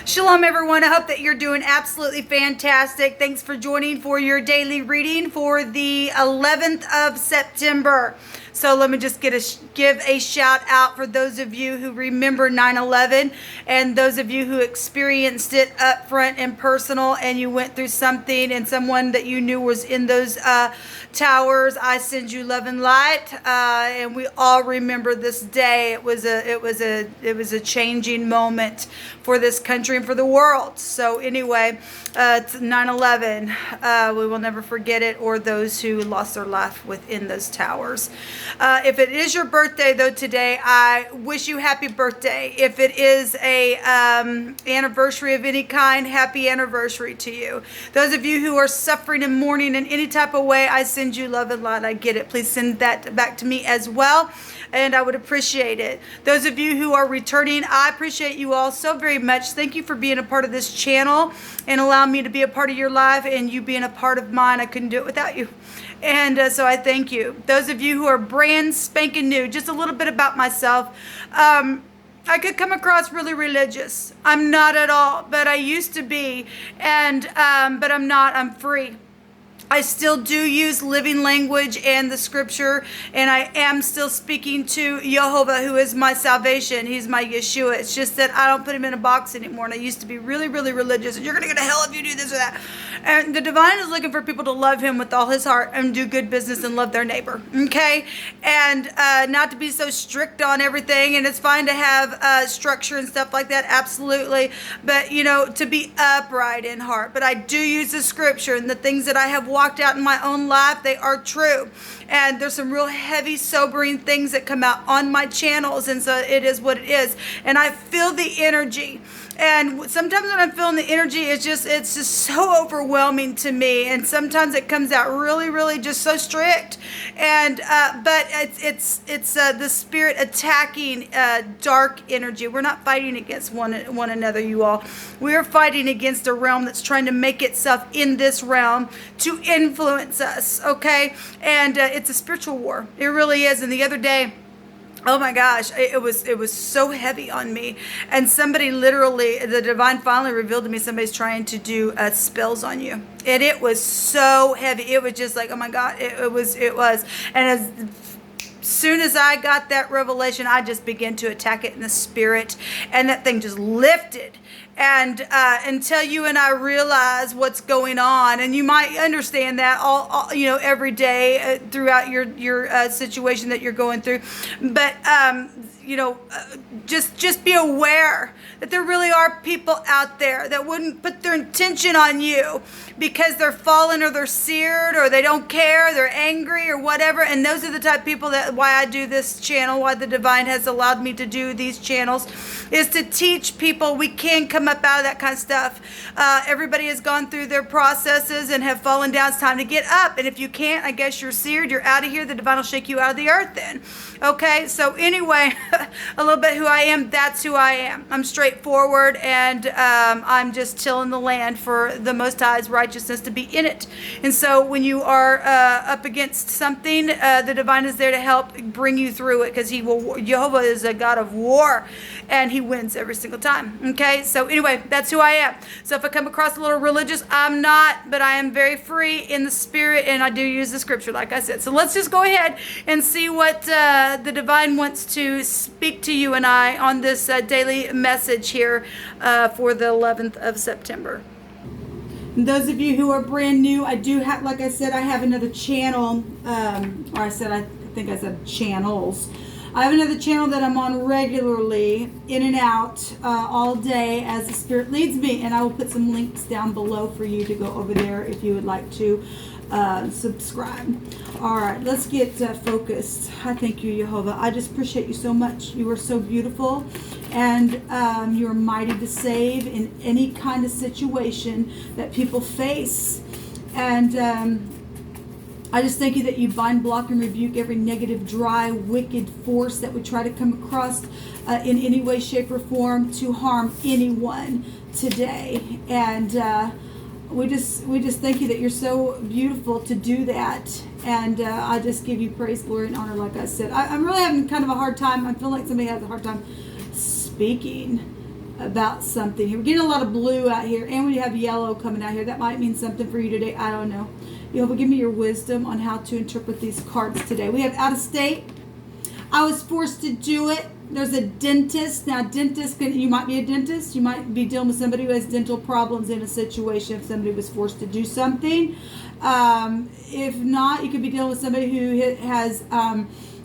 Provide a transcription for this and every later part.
Shalom, everyone. I hope that you're doing absolutely fantastic. Thanks for joining for your daily reading for the 11th of September. So let me just give a shout out for those of you who remember 9/11 and those of you who experienced it up front and personal, and you went through something and someone that you knew was in those towers. I send you love and light, and we all remember this day. It was a changing moment for this country and for the world. So anyway, it's 9/11. We will never forget it, or those who lost their life within those towers. If it is your birthday though today, I wish you happy birthday. If it is a anniversary of any kind, happy anniversary to you. Those of you who are suffering and mourning in any type of way, I send you love and light. I get it. Please send that back to me as well, and I would appreciate it. Those of you who are returning, I appreciate you all so very much. Thank you for being a part of this channel and allowing me to be a part of your life, and you being a part of mine. I couldn't do it without you. And so I thank you. Those of you who are brand spanking new, just a little bit about myself. I could come across really religious. I'm not at all, but I used to be. And but I'm not. I'm free. I still do use living language and the scripture, and I am still speaking to Jehovah, who is my salvation. He's my Yeshua. It's just that I don't put him in a box anymore, and I used to be really, really religious, and you're going to go to hell if you do this or that. And the divine is looking for people to love him with all his heart and do good business and love their neighbor, okay? And not to be so strict on everything, and it's fine to have structure and stuff like that, absolutely, but, you know, to be upright in heart. But I do use the scripture, and the things that I have walked out in my own life, they are true. And there's some real heavy, sobering things that come out on my channels, and so it is what it is. And I feel the energy. And sometimes when I'm feeling the energy, it's just so overwhelming to me. And sometimes it comes out really, really just so strict. And but it's the spirit attacking dark energy. We're not fighting against one another, you all. We are fighting against a realm that's trying to make itself in this realm to influence us. Okay, and it's a spiritual war. It really is. And the other day, oh my gosh, it was so heavy on me. And somebody literally, the divine finally revealed to me, somebody's trying to do spells on you. And it was so heavy. It was just like, oh my God, it was. And as soon as I got that revelation, I just began to attack it in the spirit. And that thing just lifted. And until you and I realize what's going on, and you might understand that all you know, every day throughout your situation that you're going through, but you know, just be aware that there really are people out there that wouldn't put their intention on you because they're fallen or they're seared or they don't care, they're angry or whatever. And those are the type of people that why I do this channel, why the divine has allowed me to do these channels, is to teach people we can come up out of that kind of stuff. Everybody has gone through their processes and have fallen down. It's time to get up. And if you can't, I guess you're seared, you're out of here. The divine will shake you out of the earth then. Okay, so anyway, a little bit who I am, that's who I am. I'm straightforward, and I'm just tilling the land for the Most High's righteousness to be in it. And so when you are up against something, the divine is there to help bring you through it, because Jehovah is a God of war, and he wins every single time. Okay, so anyway, that's who I am. So if I come across a little religious, I'm not, but I am very free in the spirit, and I do use the scripture, like I said. So let's just go ahead and see what the divine wants to speak to you and I on this daily message here for the 11th of September. And those of you who are brand new, I do have, like I said, I have another channel, I think I said channels. I have another channel that I'm on regularly, in and out, all day as the Spirit leads me. And I will put some links down below for you to go over there if you would like to subscribe. All right, let's get focused. I thank you, Jehovah. I just appreciate you so much. You are so beautiful, and you are mighty to save in any kind of situation that people face. And I just thank you that you bind, block, and rebuke every negative, dry, wicked force that would try to come across in any way, shape, or form to harm anyone today. And we just thank you that you're so beautiful to do that. And I just give you praise, glory, and honor, like I said. I'm really having kind of a hard time. I feel like somebody has a hard time speaking. about something here. We're getting a lot of blue out here, and we have yellow coming out here. That might mean something for you today. I don't know. Jehovah, give me your wisdom on how to interpret these cards today. We have out of state. I was forced to do it. There's a dentist. Now, you might be a dentist. You might be dealing with somebody who has dental problems in a situation if somebody was forced to do something. If not, you could be dealing with somebody who has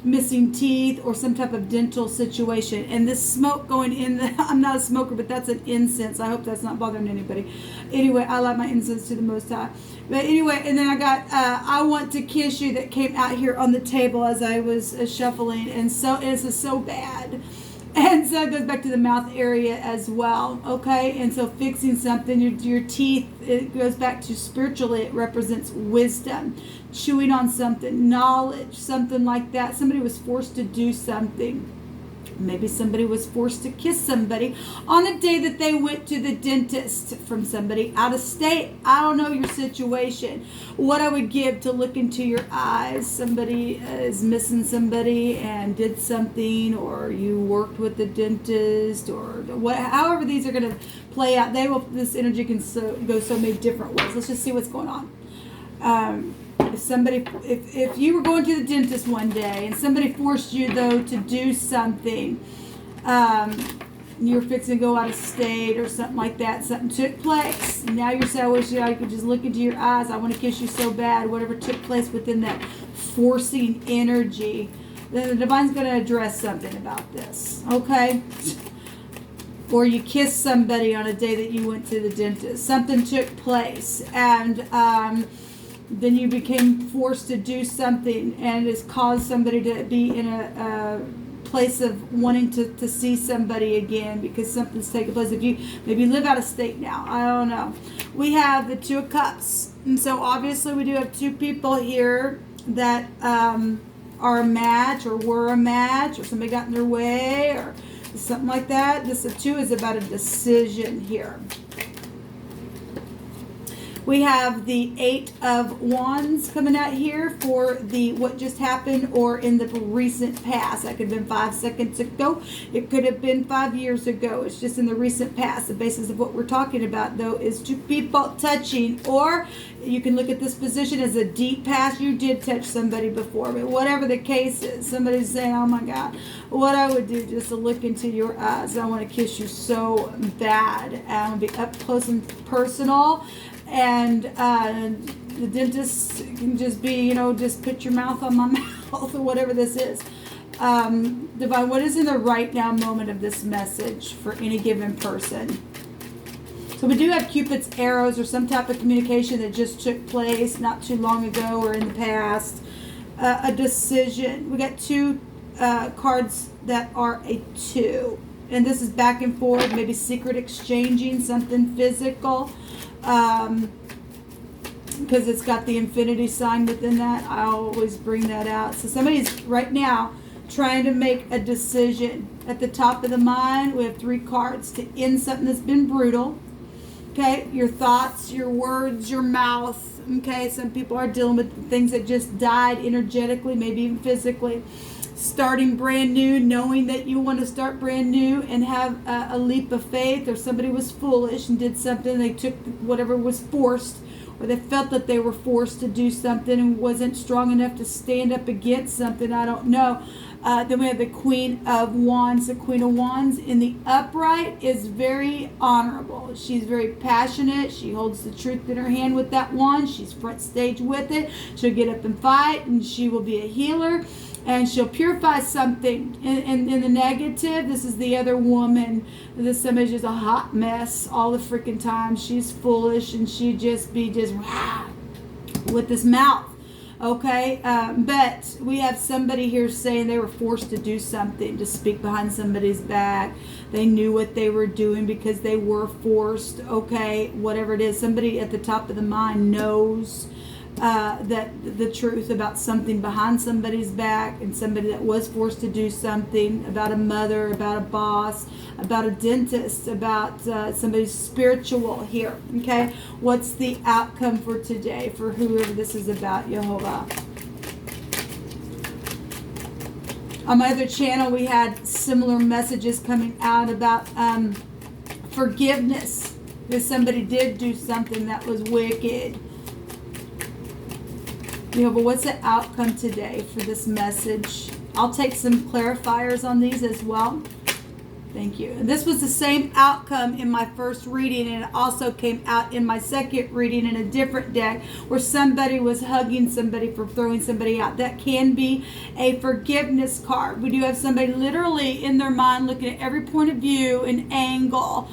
missing teeth or some type of dental situation. And this smoke going in, I'm not a smoker, but that's an incense. I hope that's not bothering anybody. Anyway, I light my incense to the Most High. But anyway, and then I got I Want to Kiss You that came out here on the table as I was shuffling. And this is so bad. And so it goes back to the mouth area as well, okay? And so fixing something, your teeth, it goes back to spiritually, it represents wisdom. Chewing on something, knowledge, something like that. Somebody was forced to do something. Maybe somebody was forced to kiss somebody on a day that they went to the dentist from somebody out of state. I don't know your situation. What I would give to look into your eyes. Somebody is missing somebody and did something, or you worked with the dentist, or however these are going to play out. This energy can go so many different ways. Let's just see what's going on. If you were going to the dentist one day and somebody forced you though to do something, you were fixing to go out of state or something like that, something took place. Now you're saying, I wish I could just look into your eyes. I want to kiss you so bad. Whatever took place within that forcing energy, then the divine's going to address something about this. Okay. Or you kissed somebody on a day that you went to the dentist. Something took place, and then you became forced to do something, and it's caused somebody to be in a place of wanting to see somebody again because something's taken place. If you maybe live out of state now, I don't know. We have the Two of Cups, and so obviously we do have two people here that are a match, or were a match, or somebody got in their way, or something like that. This two is about a decision here. We have the Eight of Wands coming out here for the what just happened or in the recent past. That could have been 5 seconds ago. It could have been 5 years ago. It's just in the recent past. The basis of what we're talking about, though, is two people touching, or you can look at this position as a deep past. You did touch somebody before, but whatever the case is, somebody's saying, oh my God, what I would do just to look into your eyes. I want to kiss you so bad. And I want to be up close and personal. And the dentist can just be, just put your mouth on my mouth or whatever this is. Divine, what is in the right now moment of this message for any given person? So we do have Cupid's arrows or some type of communication that just took place not too long ago or in the past. A decision. We got two cards that are a 2. And this is back and forth, maybe secret exchanging, something physical. Because it's got the infinity sign within that. I always bring that out. So somebody's right now trying to make a decision. At the top of the mind, we have 3 cards to end something that's been brutal. Okay, your thoughts, your words, your mouth. Okay, some people are dealing with things that just died energetically, maybe even physically. Starting brand new, knowing that you want to start brand new and have a leap of faith, or somebody was foolish and did something, they took whatever was forced, or they felt that they were forced to do something and wasn't strong enough to stand up against something, I don't know. Then we have the Queen of Wands. The Queen of Wands in the upright is very honorable. She's very passionate. She holds the truth in her hand with that wand. She's front stage with it. She'll get up and fight, and she will be a healer. And she'll purify something. In the negative, this is the other woman. This image is a hot mess all the freaking time. She's foolish, and she just with this mouth. Okay, but we have somebody here saying they were forced to do something, to speak behind somebody's back. They knew what they were doing because they were forced. Okay, whatever it is, somebody at the top of the mind knows that the truth about something behind somebody's back, and somebody that was forced to do something, about a mother, about a boss, about a dentist, about somebody's spiritual here. Okay, what's the outcome for today for whoever this is about, Jehovah? On my other channel, we had similar messages coming out about Forgiveness. Because somebody did do something that was wicked. But what's the outcome today for this message? I'll take some clarifiers on these as well. Thank you. And this was the same outcome in my first reading, and it also came out in my second reading in a different deck where somebody was hugging somebody for throwing somebody out. That can be a forgiveness card. We do have somebody literally in their mind looking at every point of view and angle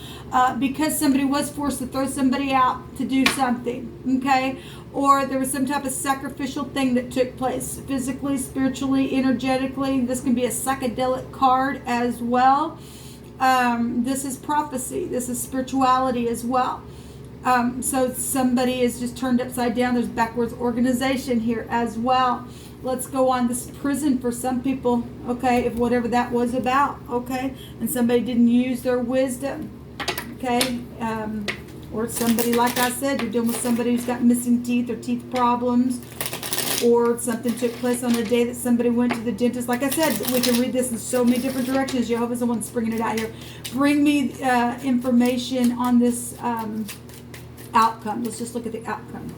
because somebody was forced to throw somebody out to do something, okay? Or there was some type of sacrificial thing that took place physically, spiritually, energetically. This can be a psychedelic card as well. This is prophecy. This is spirituality as well. So somebody is just turned upside down. There's backwards organization here as well. Let's go on. This prison for some people, okay, if whatever that was about, okay, and somebody didn't use their wisdom, okay, or somebody, like I said, you're dealing with somebody who's got missing teeth or teeth problems, or something took place on the day that somebody went to the dentist. Like I said, we can read this in so many different directions. Jehovah's the one that's bringing it out here. Bring me information on this outcome. Let's just look at the outcome.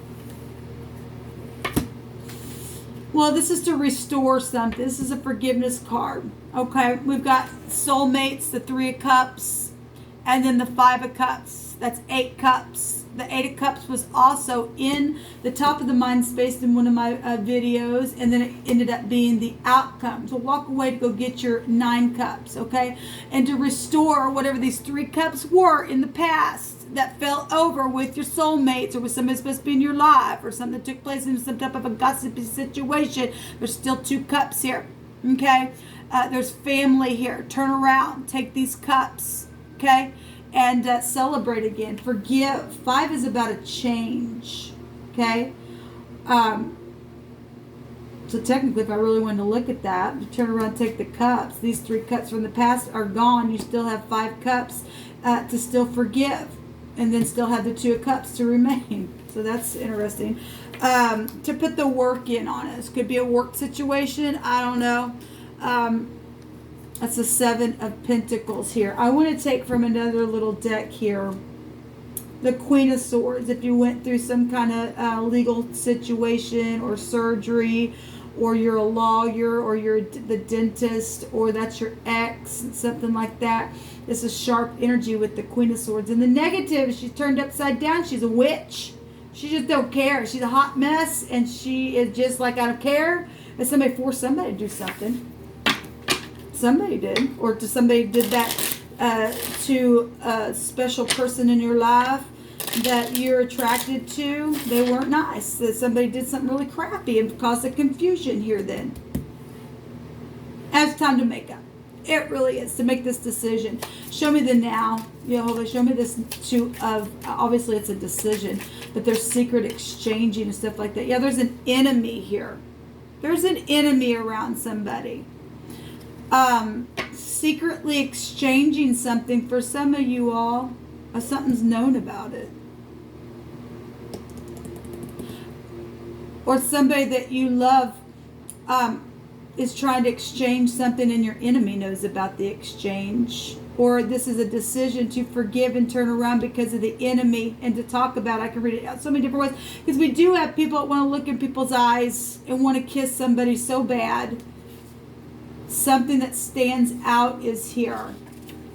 Well, this is to restore something. This is a forgiveness card. Okay, we've got soulmates, the 3 of Cups, and then the 5 of Cups. That's 8 cups. The 8 of Cups was also in the top of the mind space in one of my videos, and then it ended up being the outcome. So walk away to go get your 9 cups, okay? And to restore whatever these 3 cups were in the past that fell over with your soulmates or with somebody supposed to be in your life or something that took place in some type of a gossipy situation. There's still 2 cups here, okay? There's family here. Turn around. Take these cups, okay? And celebrate again. Forgive. 5 is about a change. Okay? So technically, if I really wanted to look at that, you turn around and take the cups. These 3 cups from the past are gone. You still have 5 cups to still forgive. And then still have the 2 of Cups to remain. So that's interesting. To put the work in on it. This could be a work situation. I don't know. That's the 7 of Pentacles here. I want to take from another little deck here the Queen of Swords. If you went through some kind of legal situation or surgery, or you're a lawyer, or you're the dentist, or that's your ex, something like that. This is sharp energy with the Queen of Swords. And the negative, she's turned upside down. She's a witch. She just don't care. She's a hot mess, and she is just like, I don't care. And somebody forced somebody to do something. Somebody did, or to somebody did that to a special person in your life that you're attracted to. They weren't nice. That somebody did something really crappy and caused a confusion here then. And it's time to make up. It really is, to make this decision. Show me the now. Jehovah, show me this obviously it's a decision, but there's secret exchanging and stuff like that. Yeah, there's an enemy here. There's an enemy around somebody. Secretly exchanging something. For some of you all, something's known about it, or somebody that you love is trying to exchange something, and your enemy knows about the exchange. Or this is a decision to forgive and turn around because of the enemy, and to talk about. I can read it out so many different ways, because we do have people that want to look in people's eyes and want to kiss somebody so bad. Something that stands out is here.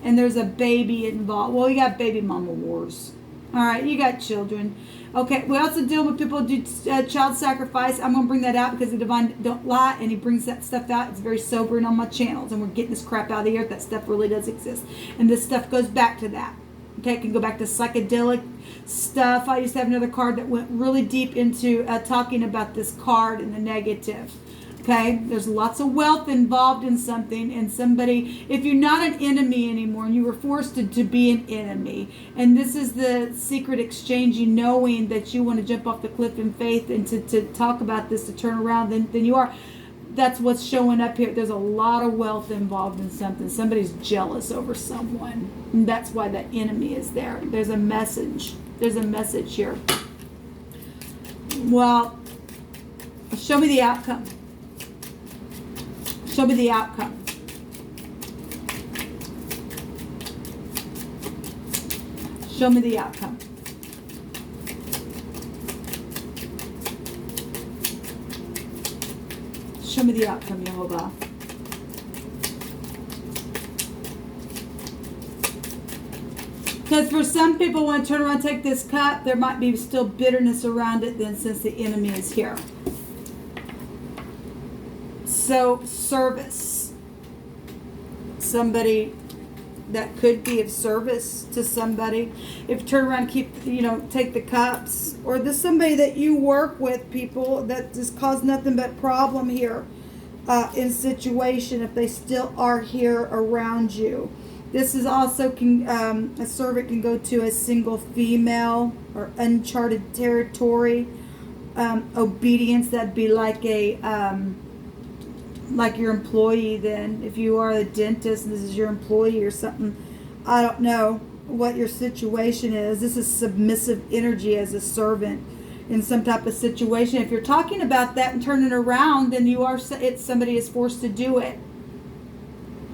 And there's a baby involved. Well, you got baby mama wars. All right, you got children. Okay, we also deal with people who do child sacrifice. I'm going to bring that out because the divine don't lie, and he brings that stuff out. It's very sobering on my channels, and we're getting this crap out of the earth. That stuff really does exist. And this stuff goes back to that. Okay, it can go back to psychedelic stuff. I used to have another card that went really deep into talking about this card and the negative. Okay, there's lots of wealth involved in something, and somebody, if you're not an enemy anymore and you were forced to be an enemy, and this is the secret exchanging, knowing that you want to jump off the cliff in faith and to talk about this, to turn around, then you are. That's what's showing up here. There's a lot of wealth involved in something. Somebody's jealous over someone, and that's why that enemy is there. There's a message. There's a message here. Well, show me the outcome. Show me the outcome. Show me the outcome. Show me the outcome, Jehovah. Because for some people, when I turn around and take this cup, there might be still bitterness around it then, since the enemy is here. So, service. Somebody that could be of service to somebody. If you turn around and keep, take the cups. Or there's somebody that you work with, people, that just cause nothing but problem here in situation, if they still are here around you. This is also, a servant can go to a single female or uncharted territory. Obedience, that'd be like like your employee then. If you are a dentist and this is your employee or something, I don't know what your situation is. This is submissive energy as a servant in some type of situation. If you're talking about that and turning around, then somebody is forced to do it.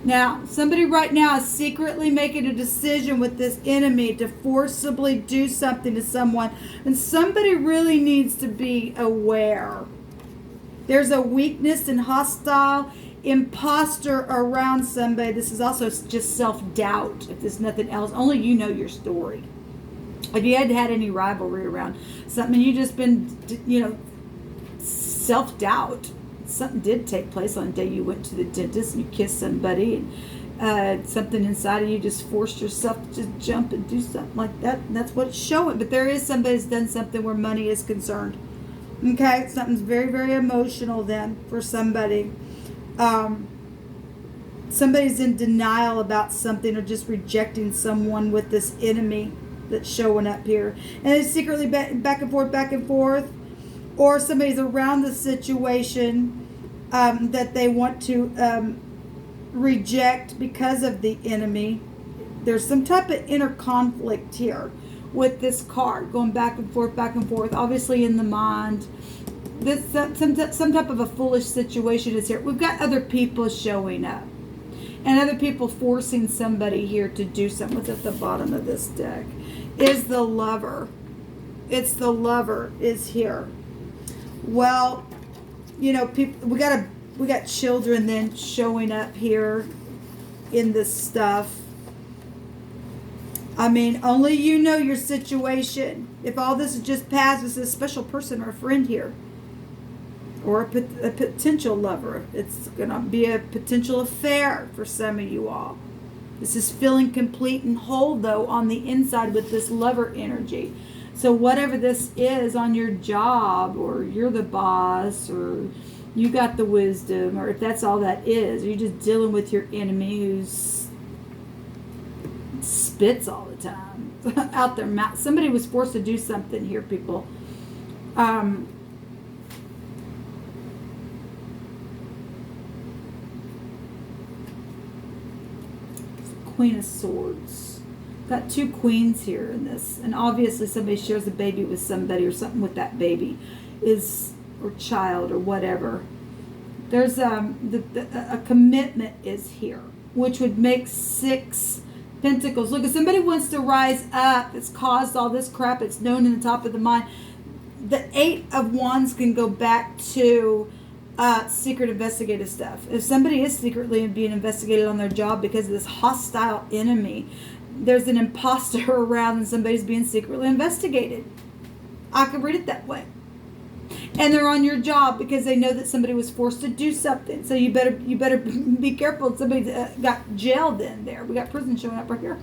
Now, somebody right now is secretly making a decision with this enemy to forcibly do something to someone. And somebody really needs to be aware. There's a weakness and hostile imposter around somebody. This is also just self-doubt, if there's nothing else. Only you know your story. If you had any rivalry around something, you just been, self-doubt. Something did take place on the day you went to the dentist and you kissed somebody, and something inside of you just forced yourself to just jump and do something like that. And that's what it's showing. But there is somebody who's done something where money is concerned. Okay, something's very, very emotional then for somebody. Somebody's in denial about something or just rejecting someone with this enemy that's showing up here. And it's secretly back and forth. Or somebody's around the situation that they want to reject because of the enemy. There's some type of inner conflict here with this card, going back and forth, obviously in the mind. This some type of a foolish situation is here. We've got other people showing up. And other people forcing somebody here to do something. What's at the bottom of this deck? Is the Lover. It's the Lover is here. Well, people, we got children then showing up here in this stuff. I mean, only you know your situation. If all this is just past, this is a special person or a friend here. Or a potential lover. It's going to be a potential affair for some of you all. This is feeling complete and whole, though, on the inside with this Lover energy. So whatever this is on your job, or you're the boss, or you got the wisdom, or if that's all that is, or you're just dealing with your enemy who's spits all the time out their mouth. Somebody was forced to do something here, people. Queen of Swords. Got two queens here in this, and obviously somebody shares a baby with somebody, or something with that baby or child or whatever. There's a commitment is here, which would make 6 Pentacles. Look, if somebody wants to rise up, it's caused all this crap, it's known in the top of the mind. The 8 of Wands can go back to secret investigative stuff. If somebody is secretly being investigated on their job because of this hostile enemy, there's an imposter around and somebody's being secretly investigated. I could read it that way. And they're on your job because they know that somebody was forced to do something. So you better be careful. Somebody got jailed in there. We got prison showing up right here.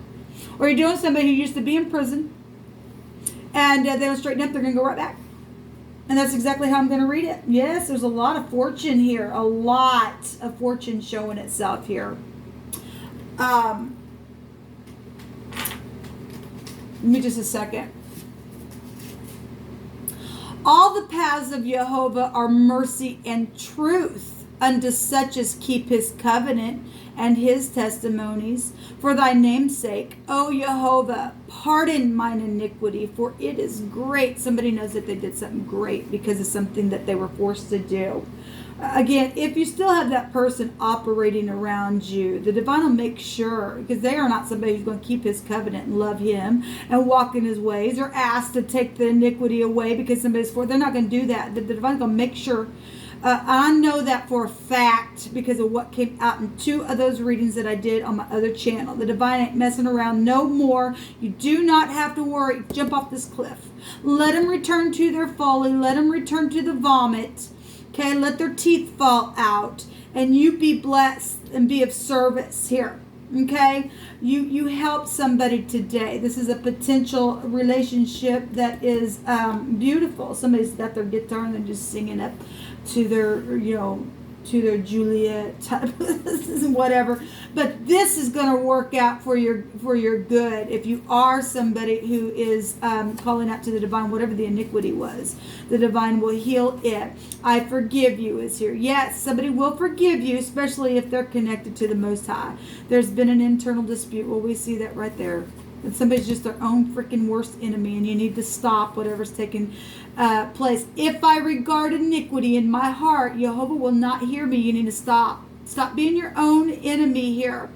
Or you're doing somebody who used to be in prison, and they don't straighten up, they're going to go right back. And that's exactly how I'm going to read it. Yes, there's a lot of fortune here. A lot of fortune showing itself here. Give me just a second. All the paths of Jehovah are mercy and truth unto such as keep his covenant and his testimonies. For thy name's sake, O Jehovah, pardon mine iniquity, for it is great. Somebody knows that they did something great because of something that they were forced to do. Again, if you still have that person operating around you, the divine will make sure, because they are not somebody who's going to keep his covenant and love him and walk in his ways, or ask to take the iniquity away because somebody's for. They're not going to do that. The divine's going to make sure. I know that for a fact because of what came out in 2 of those readings that I did on my other channel. The divine ain't messing around no more. You do not have to worry. Jump off this cliff. Let them return to their folly. Let them return to the vomit. Okay, let their teeth fall out, and you be blessed and be of service here. Okay, you help somebody today. This is a potential relationship that is beautiful. Somebody's got their guitar and they're just singing up to their, to their Juliet type, whatever. But this is going to work out for your good. If you are somebody who is calling out to the divine, whatever the iniquity was, the divine will heal it. I forgive you is here. Yes, somebody will forgive you, especially if they're connected to the Most High. There's been an internal dispute. Well, we see that right there. And somebody's just their own freaking worst enemy, and you need to stop whatever's taking place. If I regard iniquity in my heart, Jehovah will not hear me. You need to stop. Stop being your own enemy here.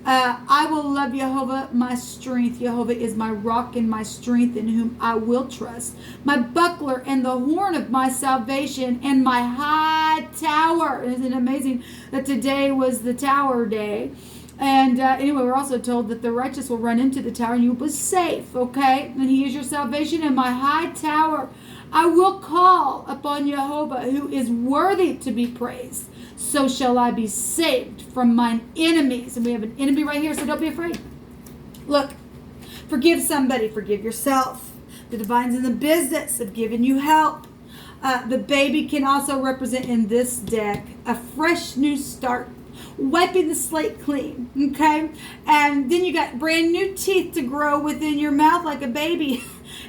I will love Jehovah, my strength. Jehovah is my rock and my strength, in whom I will trust. My buckler and the horn of my salvation and my high tower. Isn't it amazing that today was the tower day? And anyway, we're also told that the righteous will run into the tower and you will be safe, okay? And he is your salvation and my high tower. I will call upon Jehovah, who is worthy to be praised. So shall I be saved from mine enemies. And we have an enemy right here, so don't be afraid. Look, forgive somebody, forgive yourself. The divine's in the business of giving you help. The baby can also represent in this deck a fresh new start. Wiping the slate clean, okay? And then you got brand new teeth to grow within your mouth like a baby.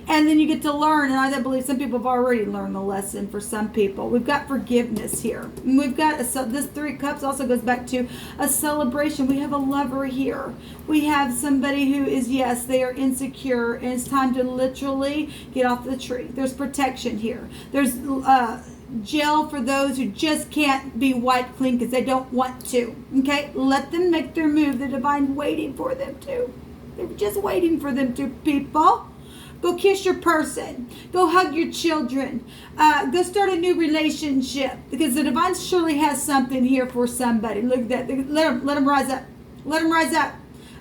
And then you get to learn, and I believe some people have already learned the lesson for some people. We've got forgiveness here. And we've got, this 3 cups also goes back to a celebration. We have a lover here. We have somebody who is, yes, they are insecure, and it's time to literally get off the tree. There's protection here. There's gel for those who just can't be wiped clean because they don't want to. Okay, let them make their move. The divine waiting for them to. They're just waiting for them to, people. Go kiss your person. Go hug your children. Go start a new relationship, because the divine surely has something here for somebody. Look at that. Let them rise up. Let them rise up.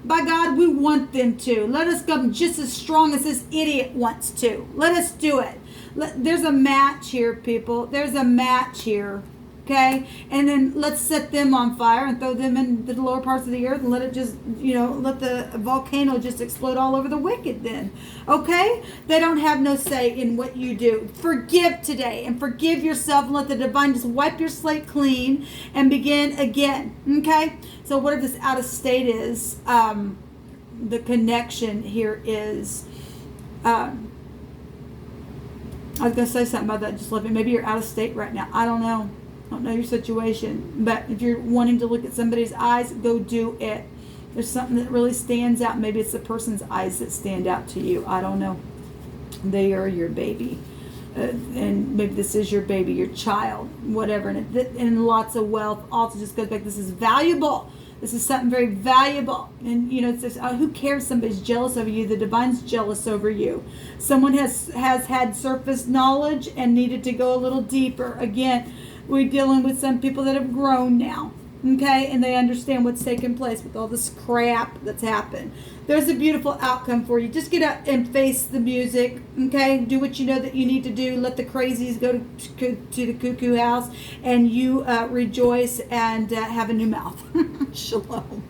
By God, we want them to. Let us come just as strong as this idiot wants to. Let us do it. There's a match here, people. There's a match here. Okay? And then let's set them on fire and throw them in the lower parts of the earth and let it just, let the volcano just explode all over the wicked then. Okay? They don't have no say in what you do. Forgive today and forgive yourself and let the divine just wipe your slate clean and begin again. Okay? So whatever this out of state is, the connection here is, I was going to say something about that. Just let me. Maybe you're out of state right now. I don't know. I don't know your situation. But if you're wanting to look at somebody's eyes, go do it. There's something that really stands out. Maybe it's the person's eyes that stand out to you. I don't know. They are your baby. And maybe this is your baby, your child, whatever. And lots of wealth also just goes back. This is valuable. This is something very valuable. And, it's just, who cares somebody's jealous over you? The divine's jealous over you. Someone has had surface knowledge and needed to go a little deeper. Again, we're dealing with some people that have grown now. Okay? And they understand what's taking place with all this crap that's happened. There's a beautiful outcome for you. Just get up and face the music. Okay? Do what you know that you need to do. Let the crazies go to the cuckoo house. And you rejoice and have a new mouth. Shalom.